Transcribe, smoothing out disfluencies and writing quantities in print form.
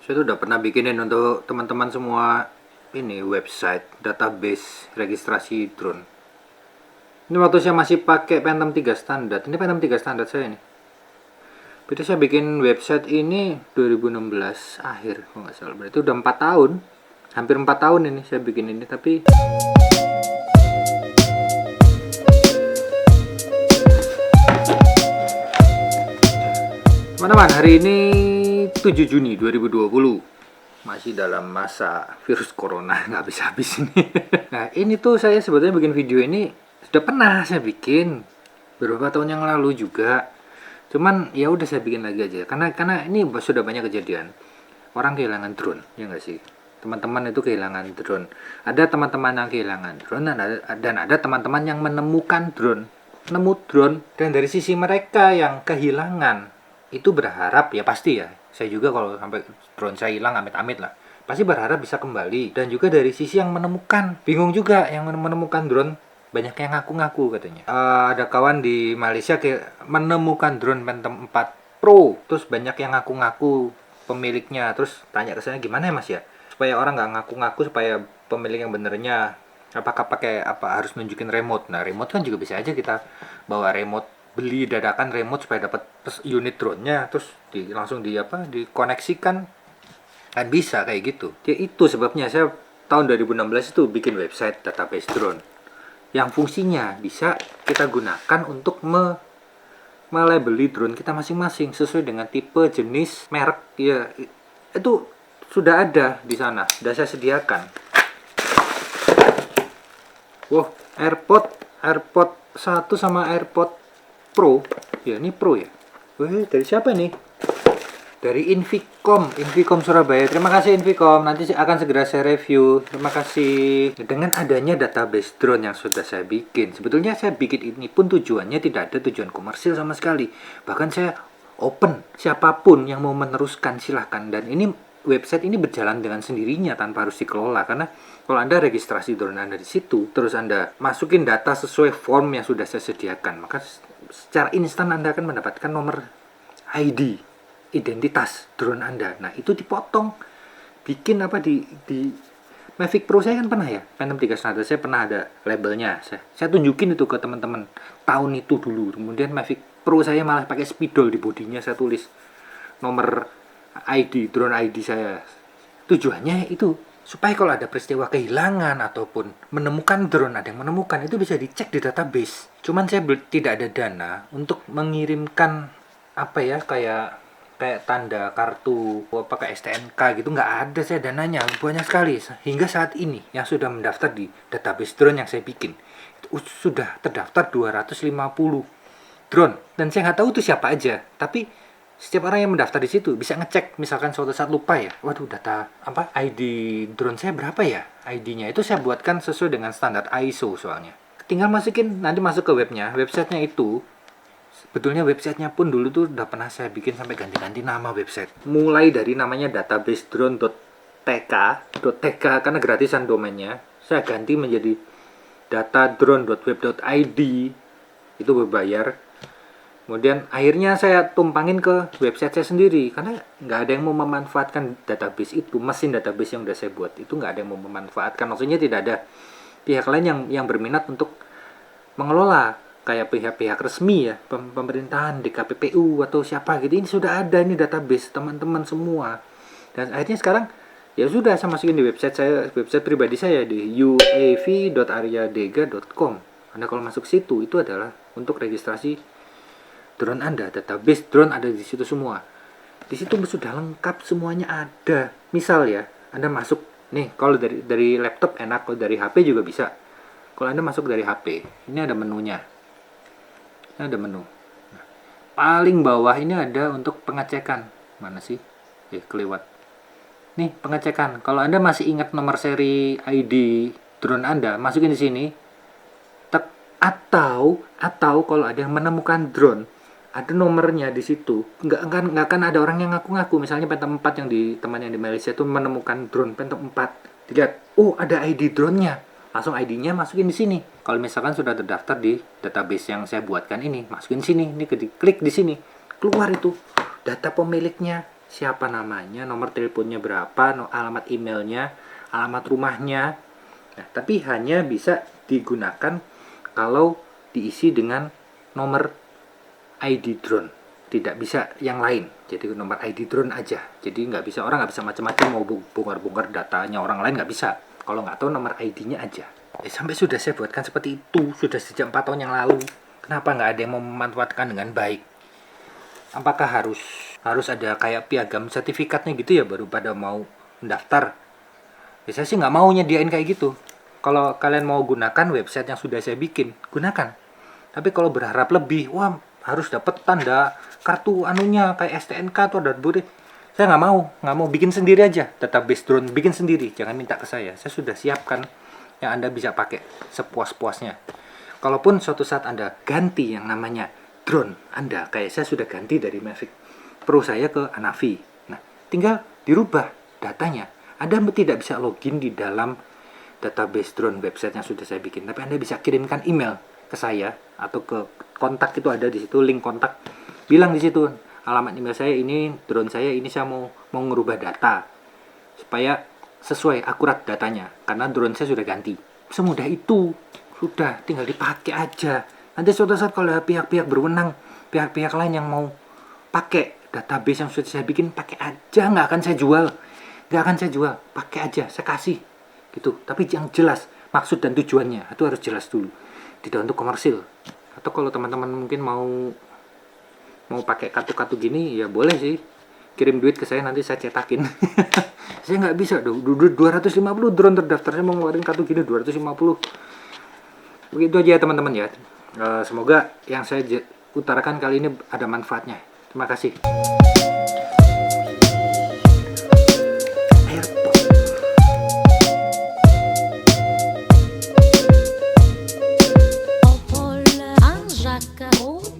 Saya tuh udah pernah bikinin untuk teman-teman semua ini website database registrasi drone. Ini waktu saya masih pakai Phantom 3 standar. Ini Phantom 3 standar saya ini. Berarti saya bikin website ini 2016 akhir kalau nggak salah. Berarti udah 4 tahun. Hampir 4 tahun ini saya bikin ini, tapi teman-teman, hari ini 7 Juni 2020. Masih dalam masa virus corona, nggak habis-habis ini. Nah, ini tuh saya sebetulnya bikin video ini sudah pernah saya bikin beberapa tahun yang lalu juga. Cuman ya udah saya bikin lagi aja karena ini sudah banyak kejadian. Orang kehilangan drone, ya nggak sih? Teman-teman itu kehilangan drone. Ada teman-teman yang kehilangan drone dan ada teman-teman yang menemukan drone. Nemu drone, dan dari sisi mereka yang kehilangan itu berharap, ya pasti ya, saya juga kalau sampai drone saya hilang amit-amit lah, pasti berharap bisa kembali. Dan juga dari sisi yang menemukan, bingung juga yang menemukan drone. Banyak yang ngaku-ngaku katanya. Ada kawan di Malaysia menemukan drone Phantom 4 Pro, terus banyak yang ngaku-ngaku pemiliknya. Terus tanya ke saya, gimana ya mas ya, supaya orang nggak ngaku-ngaku, supaya pemilik yang benernya, apakah pakai apa, harus nunjukin remote. Nah, remote kan juga bisa aja kita bawa remote, beli dadakan remote supaya dapat unit drone-nya, terus langsung dikoneksikan, kan bisa kayak gitu. Ya itu sebabnya saya tahun 2016 itu bikin website database drone yang fungsinya bisa kita gunakan untuk melabeli drone kita masing-masing sesuai dengan tipe, jenis, merek. Ya itu sudah ada di sana, sudah saya sediakan. Wow, AirPod 1 sama AirPod Pro. Ya, ini Pro ya. Wih, dari siapa nih? Dari Inficom Surabaya. Terima kasih Inficom. Nanti akan segera saya review. Terima kasih. Dengan adanya database drone yang sudah saya bikin, sebetulnya saya bikin ini pun tujuannya tidak ada tujuan komersil sama sekali. Bahkan saya open, siapapun yang mau meneruskan silahkan. Dan ini website ini berjalan dengan sendirinya tanpa harus dikelola, karena kalau Anda registrasi drone Anda di situ, terus Anda masukin data sesuai form yang sudah saya sediakan, maka secara instan Anda akan mendapatkan nomor ID, identitas drone Anda. Nah, itu dipotong. Bikin apa di Mavic Pro saya kan pernah ya, Phantom 3 standar saya pernah ada labelnya. Saya tunjukin itu ke teman-teman tahun itu dulu. Kemudian Mavic Pro saya malah pakai spidol di bodinya, saya tulis nomor ID, drone ID saya. Tujuannya itu supaya kalau ada peristiwa kehilangan ataupun menemukan drone, ada yang menemukan, itu bisa dicek di database. Cuman saya tidak ada dana untuk mengirimkan apa ya, kayak tanda kartu pakai STNK gitu, nggak ada saya dananya. Banyak sekali hingga saat ini yang sudah mendaftar di database drone yang saya bikin itu sudah terdaftar 250 drone, dan saya nggak tahu itu siapa aja, tapi setiap orang yang mendaftar di situ bisa ngecek. Misalkan suatu saat lupa ya, waduh, data apa ID drone saya berapa ya, ID-nya itu saya buatkan sesuai dengan standar ISO soalnya. Tinggal masukin, nanti masuk ke websitenya itu. Sebetulnya websitenya pun dulu tuh udah pernah saya bikin sampai ganti-ganti nama website. Mulai dari namanya database drone.tk karena gratisan domainnya, saya ganti menjadi datadrone.web.id, itu berbayar. Kemudian akhirnya saya tumpangin ke website saya sendiri, karena nggak ada yang mau memanfaatkan database itu. Mesin database yang udah saya buat itu nggak ada yang mau memanfaatkan. Maksudnya tidak ada pihak lain yang berminat untuk mengelola, kayak pihak-pihak resmi ya, pemerintahan, DKPPU atau siapa gitu. Ini sudah ada ini database teman-teman semua. Dan akhirnya sekarang ya sudah saya masukin di website saya, website pribadi saya di uav.aryadega.com. Anda kalau masuk situ, itu adalah untuk registrasi drone Anda, database drone ada di situ semua. Di situ sudah lengkap, semuanya ada. Misal ya, Anda masuk nih, kalau dari laptop enak, kalau dari HP juga bisa. Kalau Anda masuk dari HP, ini ada menunya. Ini ada menu. Nah, paling bawah ini ada untuk pengecekan. Mana sih? Kelewat. Nih, pengecekan. Kalau Anda masih ingat nomor seri ID drone Anda, masukin di sini. Atau kalau ada yang menemukan drone, ada nomornya di situ. Nggak akan ada orang yang ngaku-ngaku. Misalnya Phantom 4 yang di teman yang di Malaysia itu menemukan drone Phantom 4. Dilihat, oh ada ID drone-nya. Langsung ID-nya masukin di sini. Kalau misalkan sudah terdaftar di database yang saya buatkan ini, masukin sini. Ini klik di sini. Keluar itu data pemiliknya siapa namanya, nomor teleponnya berapa, alamat emailnya, alamat rumahnya. Nah, tapi hanya bisa digunakan kalau diisi dengan nomor ID drone, tidak bisa yang lain. Jadi nomor ID drone aja. Jadi nggak bisa, orang nggak bisa macam-macam mau bongkar-bongkar datanya orang lain, nggak bisa. Kalau nggak tahu nomor ID-nya aja. Sampai sudah saya buatkan seperti itu, sudah sejak 4 tahun yang lalu. Kenapa nggak ada yang mau memanfaatkan dengan baik? Apakah harus ada kayak piagam sertifikatnya gitu ya baru pada mau mendaftar? Saya sih nggak mau nyediain kayak gitu. Kalau kalian mau gunakan website yang sudah saya bikin, gunakan. Tapi kalau berharap lebih, wah harus dapat tanda kartu anunya kayak STNK atau Darburi. Saya nggak mau bikin sendiri aja. Database drone bikin sendiri, jangan minta ke saya. Saya sudah siapkan yang Anda bisa pakai sepuas-puasnya. Kalaupun suatu saat Anda ganti yang namanya drone Anda, kayak saya sudah ganti dari Mavic Pro saya ke Anavi. Nah, tinggal dirubah datanya. Anda tidak bisa login di dalam database drone website yang sudah saya bikin, tapi Anda bisa kirimkan email ke saya atau ke kontak, itu ada di situ link kontak. Bilang di situ alamat email saya ini, drone saya ini, saya mau ngerubah data supaya sesuai akurat datanya karena drone saya sudah ganti. Semudah itu. Sudah, tinggal dipakai aja. Nanti suatu saat kalau ada pihak-pihak berwenang, pihak-pihak lain yang mau pakai database yang sudah saya bikin, pakai aja, nggak akan saya jual. Pakai aja, saya kasih. Gitu. Tapi yang jelas maksud dan tujuannya itu harus jelas dulu. Tidak untuk komersil. Atau kalau teman-teman mungkin mau pakai kartu-kartu gini, ya boleh sih. Kirim duit ke saya, nanti saya cetakin. Saya nggak bisa, 250 drone terdaftar, saya mau ngeluarin kartu gini 250. Begitu aja ya teman-teman ya. Semoga yang saya utarakan kali ini ada manfaatnya. Terima kasih. Un Jacques